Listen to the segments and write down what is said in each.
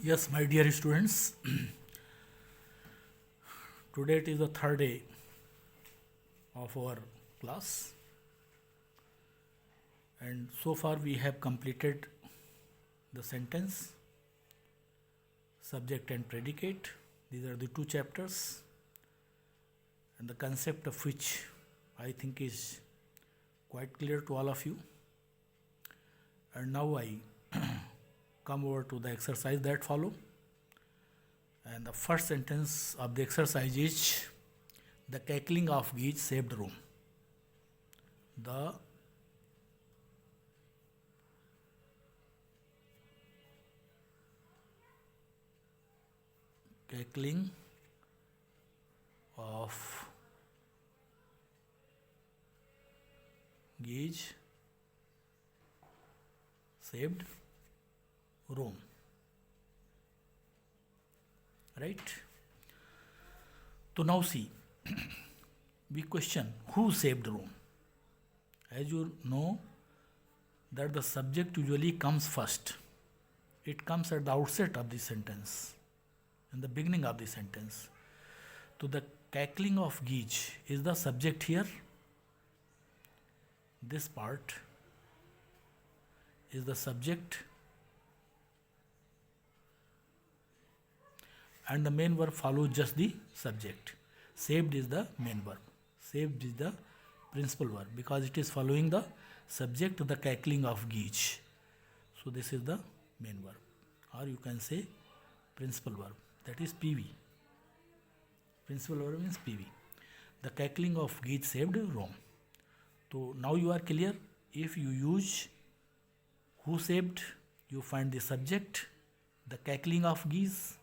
Yes, my dear students, today it is the third day of our class, and so far we have completed the sentence, subject, and predicate. These are the two chapters, and the concept of which I think is quite clear to all of you. And now I come over to the exercise that follow. And the first sentence of the exercise is the cackling of geese saved room. The cackling of geese saved room. Right? So now see, we question who saved Rome. As you know, that the subject usually comes first. It comes at the outset of the sentence, in the beginning of the sentence. So the cackling of geese is the subject here. This part is the subject, and the main verb follows just the subject. Saved is the main verb. Saved is the principal verb because it is following the subject, the cackling of geese. So this is the main verb, or you can say principal verb. That is PV. Principal verb means PV. The cackling of geese saved Rome. So now you are clear. If you use who saved, you find the subject, the cackling of geese,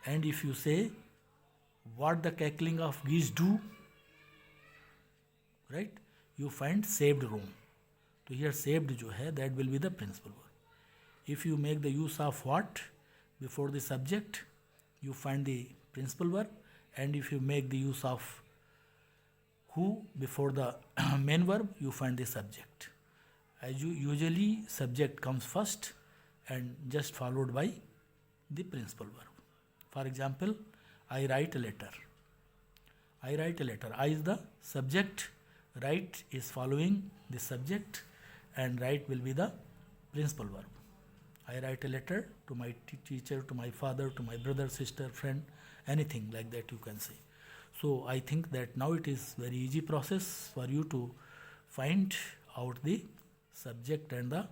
and if you say what the cackling of geese do, right, you find saved Rome. So here saved जो है that will be the principal verb. If you make the use of what before the subject, you find the principal verb, and if you make the use of who before the main verb, you find the subject. As you usually subject comes first and just followed by the principal verb. For example, I write a letter. I write a letter. I is the subject, write is following the subject, and write will be the principal verb. I write a letter to my teacher, to my father, to my brother, sister, friend, anything like that you can say. So I think that now it is very easy process for you to find out the subject and the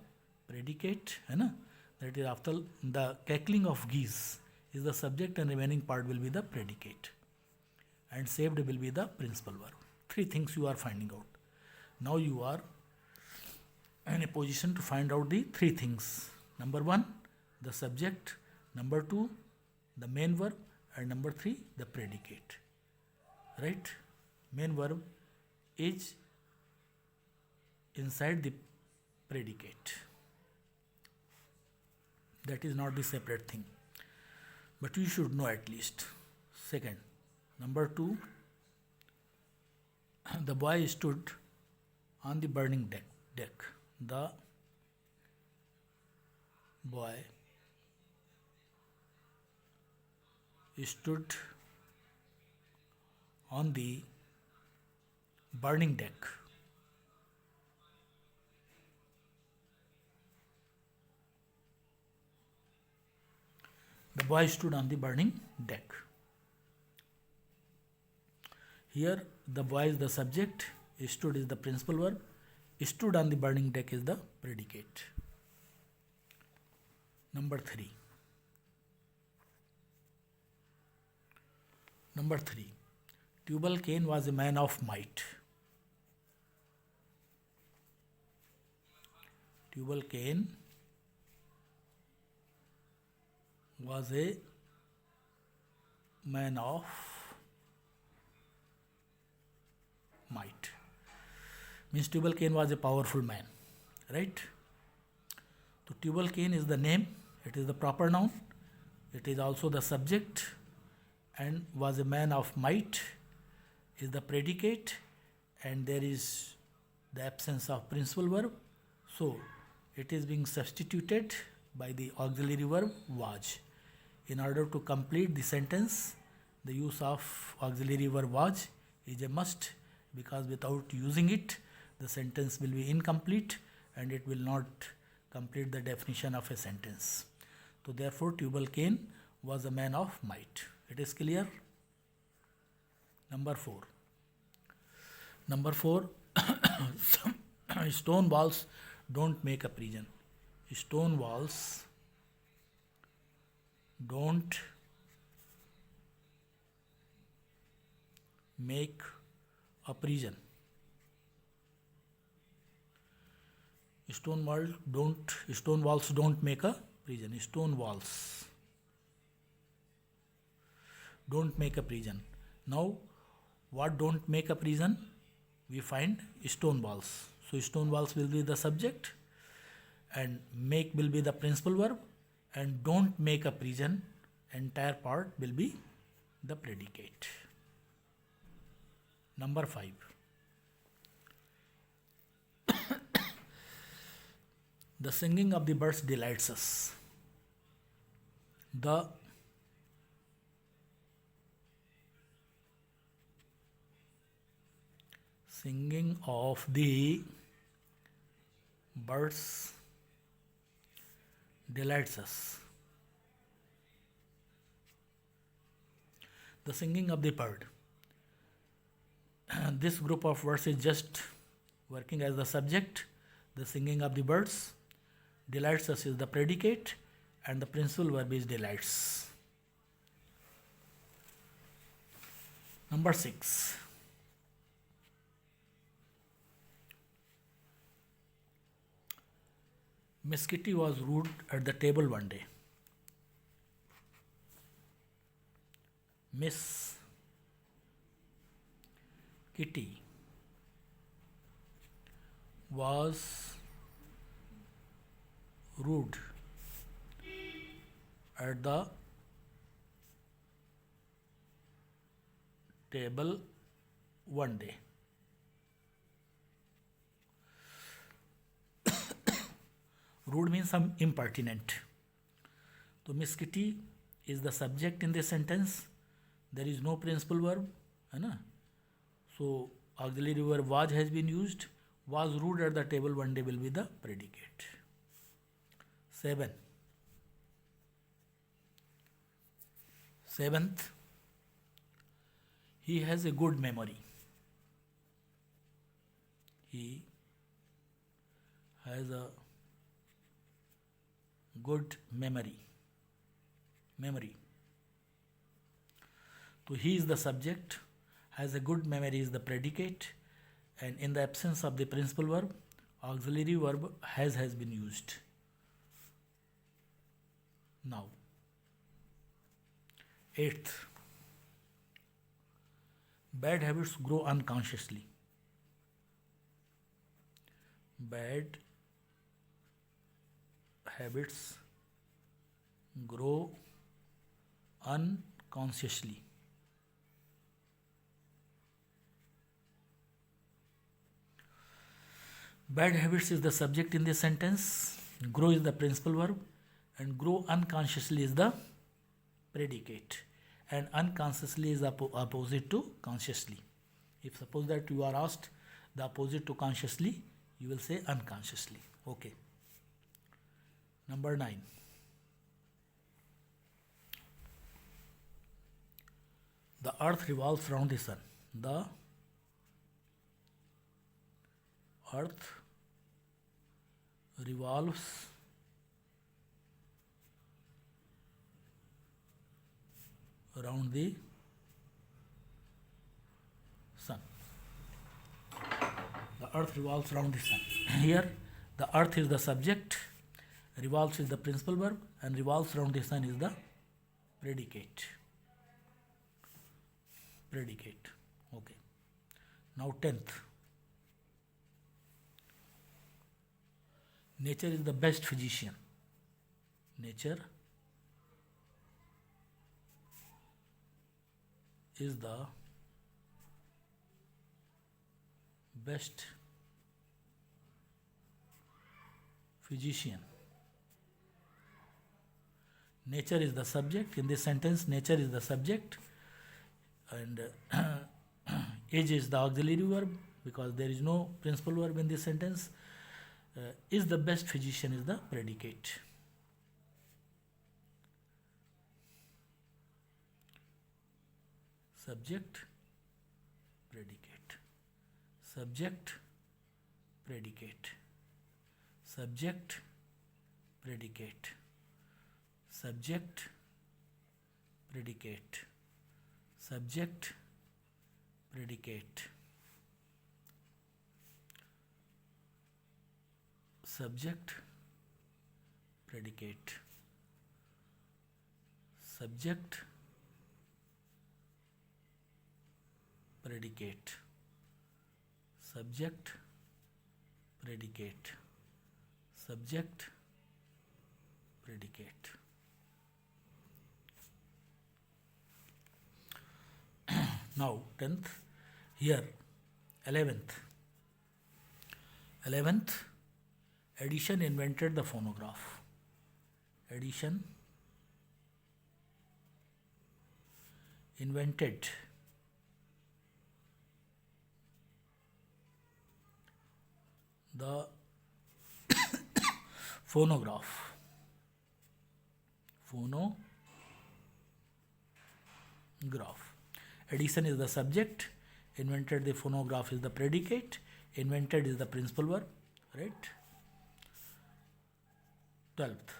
predicate. है ना? That is after the cackling of geese is the subject and remaining part will be the predicate. And saved will be the principal verb. Three things you are finding out. Now you are in a position to find out the three things. Number one, the subject. Number two, the main verb. And number three, the predicate. Right? Main verb is inside the predicate. That is not the separate thing. But you should know at least. Second, number two, the boy stood on the burning deck. The boy stood on the burning deck. The boy stood on the burning deck. Here the boy is the subject, stood is the principal verb, stood on the burning deck is the predicate. Number three. Number three. Tubal Cain was a man of might. Tubal Cain was a man of might. Means Tubal Cain was a powerful man, right? So Tubal Cain is the name, it is the proper noun, it is also the subject, and was a man of might is the predicate, and there is the absence of principal verb. So it is being substituted by the auxiliary verb was. In order to complete the sentence, the use of auxiliary verb was is a must, because without using it, the sentence will be incomplete and it will not complete the definition of a sentence. So therefore Tubal-Cain was a man of might. It is clear? Number 4. Stone walls don't make a prison. Stone walls don't make a prison. Stone walls don't make a prison. Stone walls don't make a prison. Now, what don't make a prison? We find stone walls. So stone walls will be the subject, and make will be the principal verb, and don't make a prison, entire part will be the predicate. Number 5. The singing of the birds delights us. The singing of the birds delights us. The singing of the bird. This group of words is just working as the subject. The singing of the birds. Delights us is the predicate, and the principal verb is delights. Number 6. Miss Kitty was rude at the table one day. Miss Kitty was rude at the table one day. Rude means some impertinent. So Miss Kitty is the subject in this sentence. There is no principal verb, है ना? So auxiliary verb was has been used. Was rude at the table one day will be the predicate. 7. Seventh, he has a good memory. He has a good memory. So he is the subject, has a good memory is the predicate, and in the absence of the principal verb, auxiliary verb has been used. Now, 8th, bad habits grow unconsciously. Bad habits grow unconsciously. Bad habits is the subject in this sentence, grow is the principal verb, and grow unconsciously is the predicate, and unconsciously is the opposite to consciously. If suppose that you are asked the opposite to consciously, you will say unconsciously. Okay. Number 9. The earth revolves around the sun. The earth revolves around the sun. The earth revolves around the sun. Here, the earth is the subject, revolves is the principal verb, and revolves around the sun is the predicate. Okay. Now 10th. Nature is the best physician. Nature is the best physician. Nature is the subject. In this sentence, nature is the subject, and is the auxiliary verb because there is no principal verb in this sentence. Is the best physician is the predicate. Subject, predicate. Subject, predicate. Subject, predicate. Subject, predicate. Subject, predicate. Subject, predicate. Subject, predicate. Subject, predicate. Subject, predicate. Now 10th, here 11th. Edison invented the phonograph. Edison invented the phonograph. Edison is the subject, invented the phonograph is the predicate, invented is the principal verb, right? 12th.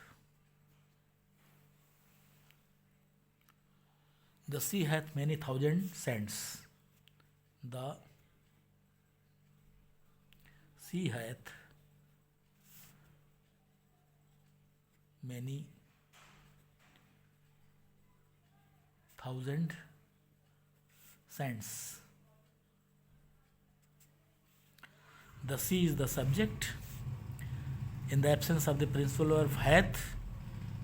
The sea hath many thousand sands. The sea hath many thousand sands. The sea is the subject. In the absence of the principal verb hath,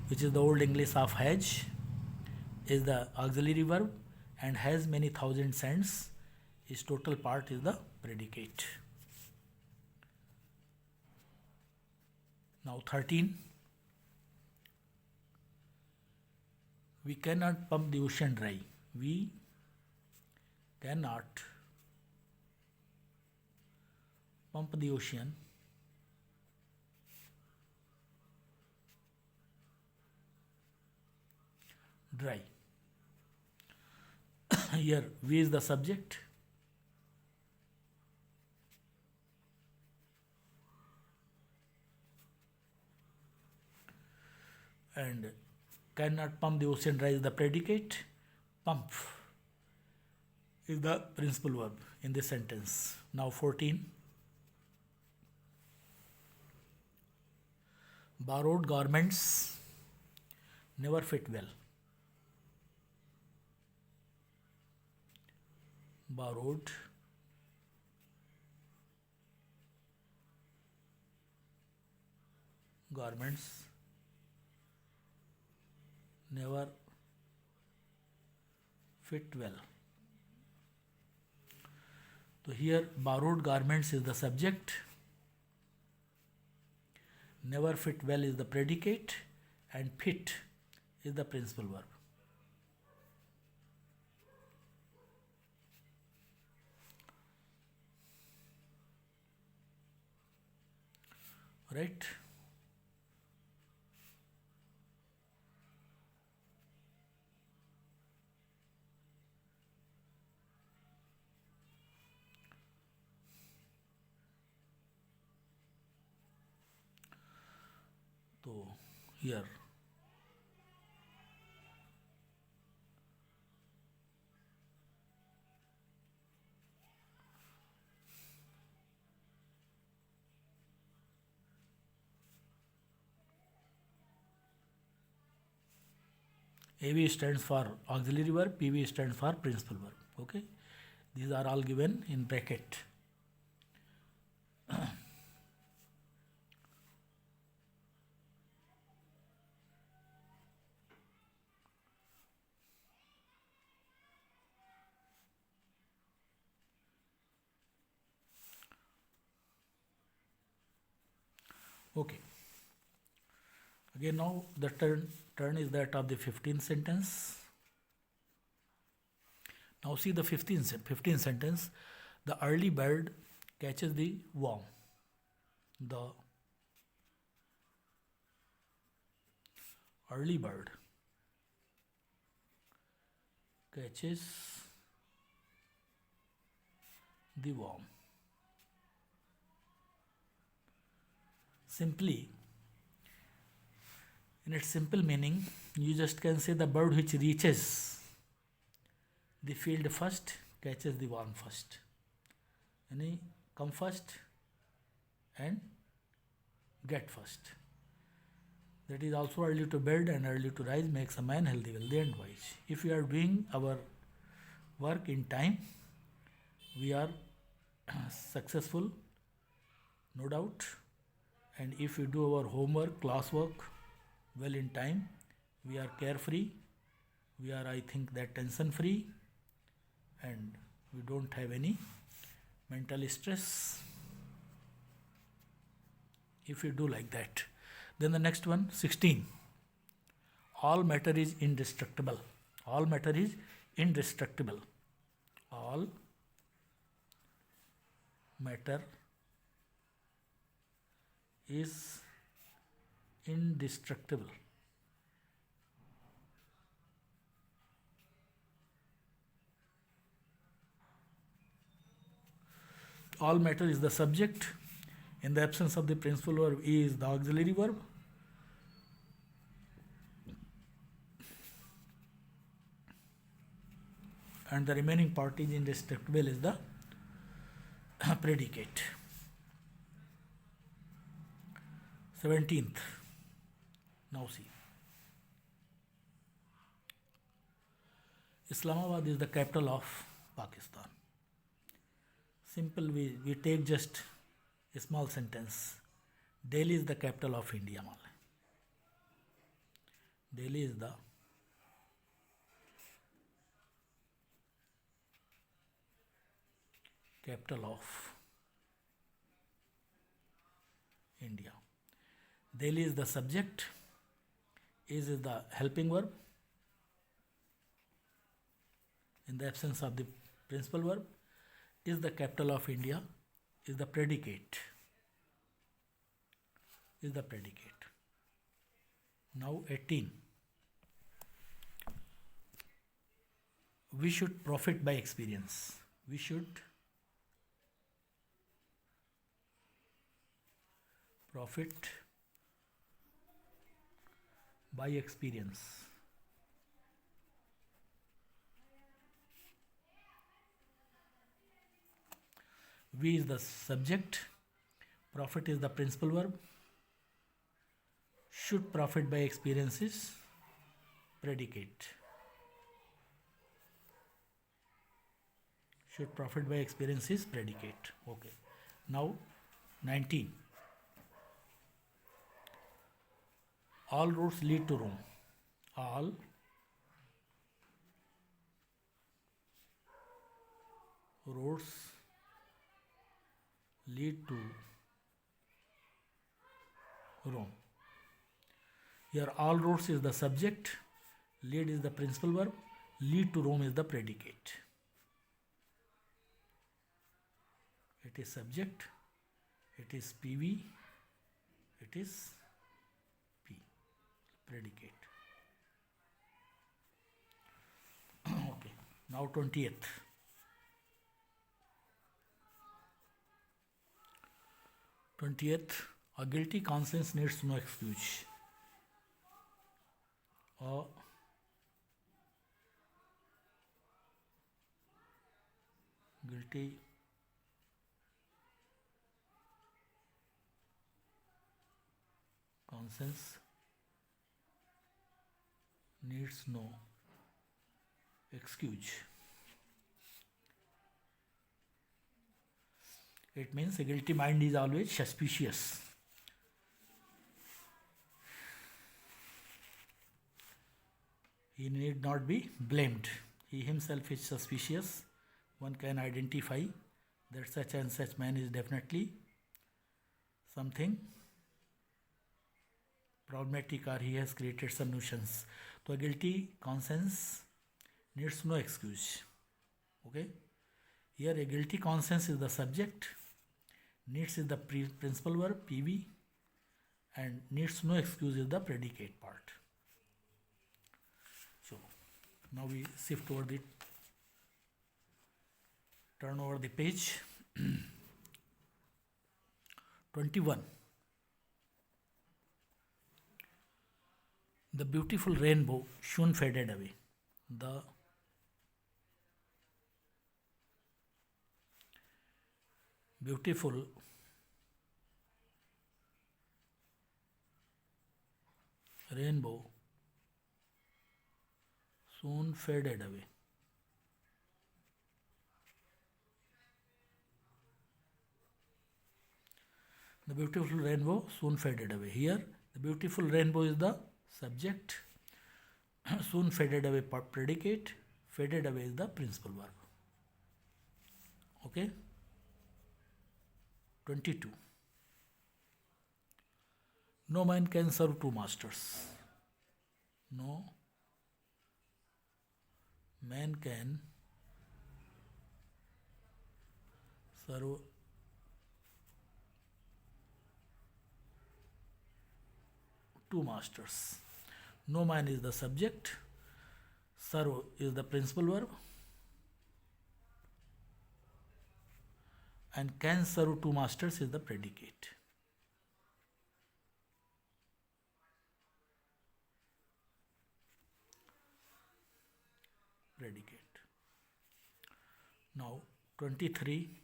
which is the old English of has, is the auxiliary verb, and has many thousand sands, its total part is the predicate. Now 13. We cannot pump the ocean dry. We cannot pump the ocean dry. Here we is the subject, and cannot pump the ocean dry is the predicate. Pump is the principal verb in this sentence. Now 14. Borrowed garments never fit well. Borrowed garments never fit well. So here borrowed garments is the subject, never fit well is the predicate, and fit is the principal verb. Right? So here AV stands for auxiliary verb, PV stands for principal verb. Okay, these are all given in bracket. Okay. Again now the turn Turn is that of the 15th sentence. Now see the 15th sentence. The early bird catches the worm. The early bird catches the worm. Simply, in its simple meaning, you just can say the bird which reaches the field first catches the worm first. Yani come first and get first. That is also early to bed and early to rise makes a man healthy, wealthy and wise. If we are doing our work in time, we are successful, no doubt. And if we do our homework, classwork well in time, we are carefree, we are, I think, that tension free, and we don't have any mental stress if we do like that. Then the next one, 16. All matter is indestructible. All matter is indestructible. All matter is indestructible. All matter is the subject. In the absence of the principal verb, is the auxiliary verb. And the remaining part is indestructible is the predicate. 17th. Now see. Islamabad is the capital of Pakistan. Simple, we take just a small sentence. Delhi is the capital of India. Delhi is the capital of India. Delhi is the subject. Is the helping verb. In the absence of the principal verb, is the capital of India, is the predicate. Is the predicate. Now 18. We should profit by experience. We should profit by experience. We is the subject, profit is the principal verb, should profit by experience is predicate. Should profit by experience is predicate. Okay. Now 19. All roads lead to Rome. All roads lead to Rome. Here all roads is the subject, lead is the principal verb, lead to Rome is the predicate. It is subject, it is PV, it is P, predicate. Okay, now 20th. 20th, a guilty conscience needs no excuse. A guilty conscience needs no excuse. It means a guilty mind is always suspicious. He need not be blamed. He himself is suspicious. One can identify that such and such man is definitely something problematic or he has created some nuisance. So a guilty conscience needs no excuse. Okay. Here a guilty conscience is the subject, needs is the principal verb PV, and needs no excuse is the predicate part. So now we shift over the turn over the page. 21. The beautiful rainbow soon faded away. The beautiful rainbow soon faded away. The beautiful rainbow soon faded away. Here, the beautiful rainbow is the subject. Soon faded away predicate. Faded away is the principal verb. Okay. 22. No man can serve two masters. No man can serve two masters. No man is the subject, serve is the principal verb, and can serve two masters is the predicate. Predicate. Now 23.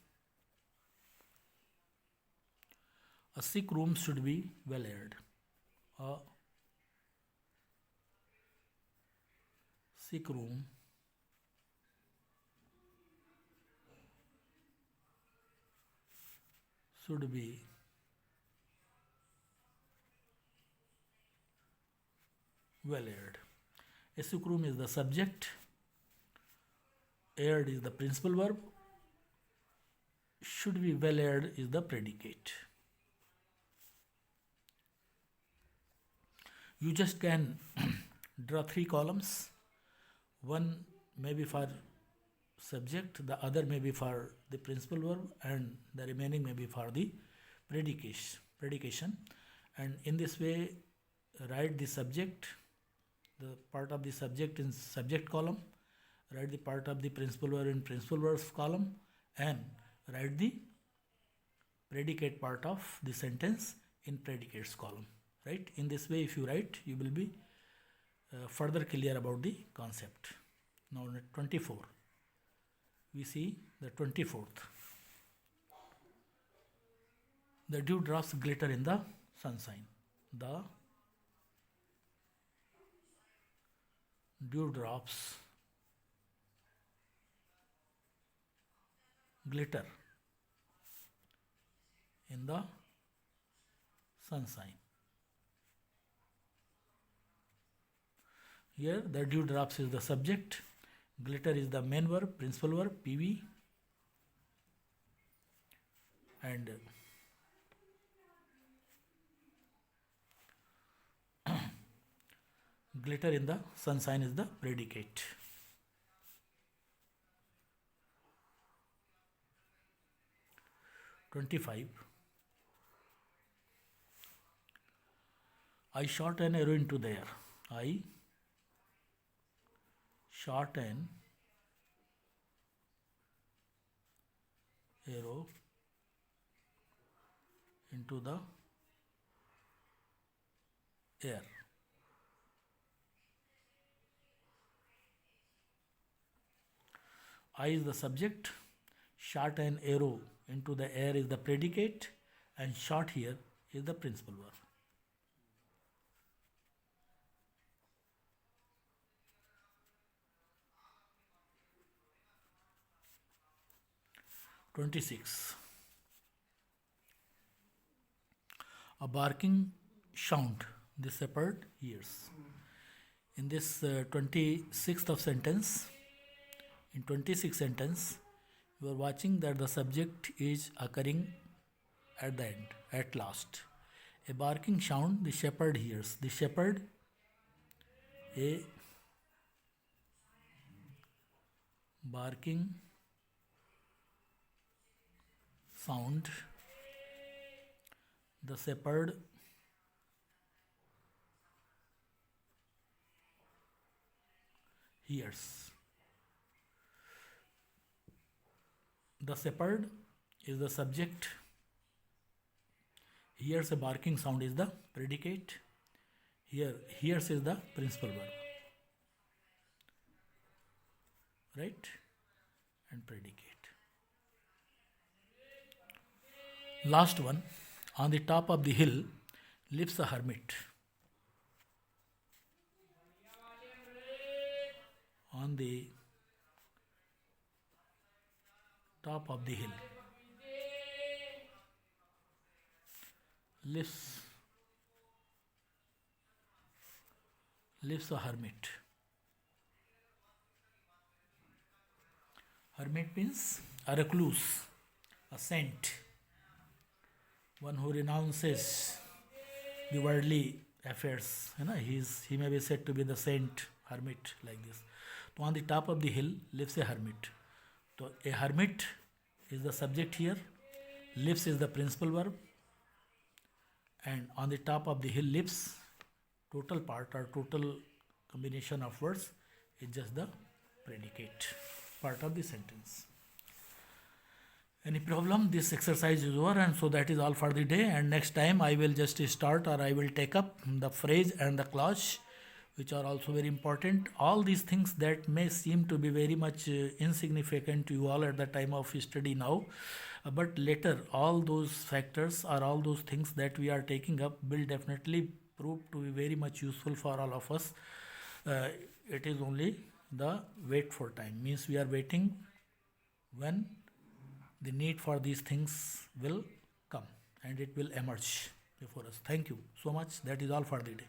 A sick room should be well aired. A sick room should be well aired. A sick room is the subject, aired is the principal verb, should be well aired is the predicate. You just can draw three columns. One may be for subject, the other may be for the principal verb, and the remaining may be for the predication. And in this way, write the subject, the part of the subject in subject column, write the part of the principal verb in principal verbs column, and write the predicate part of the sentence in predicates column. Right? In this way, if you write, you will be further clear about the concept. Now 24. We see the 24th. The dewdrops glitter in the sunshine. The dewdrops glitter in the sunshine. Here the dewdrops is the subject, glitter is the main verb, principal verb, PV, and glitter in the sunshine is the predicate. "25. I shot an arrow into the air. I shot an arrow into the air. I is the subject, shot an arrow into the air is the predicate, and shot here is the principal verb. "26. A barking sound the shepherd hears." In this 26th of sentence, in 26th sentence, you are watching that the subject is occurring at the end, at last. A barking sound the shepherd hears. The shepherd, a barking sound the shepherd hears. The shepherd is the subject. Hears a barking sound is the predicate. Here, hears is the principal verb. Right? And predicate. Last one. On the top of the hill lives a hermit. On the top of the hill lives a hermit. Hermit means a recluse, a saint, one who renounces the worldly affairs. He may be said to be the saint, hermit, like this. So on the top of the hill lives a hermit. So a hermit is the subject here, lives is the principal verb, and on the top of the hill lives, total part or total combination of words is just the predicate part of the sentence. Any problem? This exercise is over, and so that is all for the day. And next time I will just start, or I will take up the phrase and the clause, which are also very important. All these things that may seem to be very much insignificant to you all at the time of study now, but later all those factors or all those things that we are taking up will definitely prove to be very much useful for all of us. It is only the wait for time, means we are waiting when the need for these things will come and it will emerge before us. Thank you so much. That is all for the day.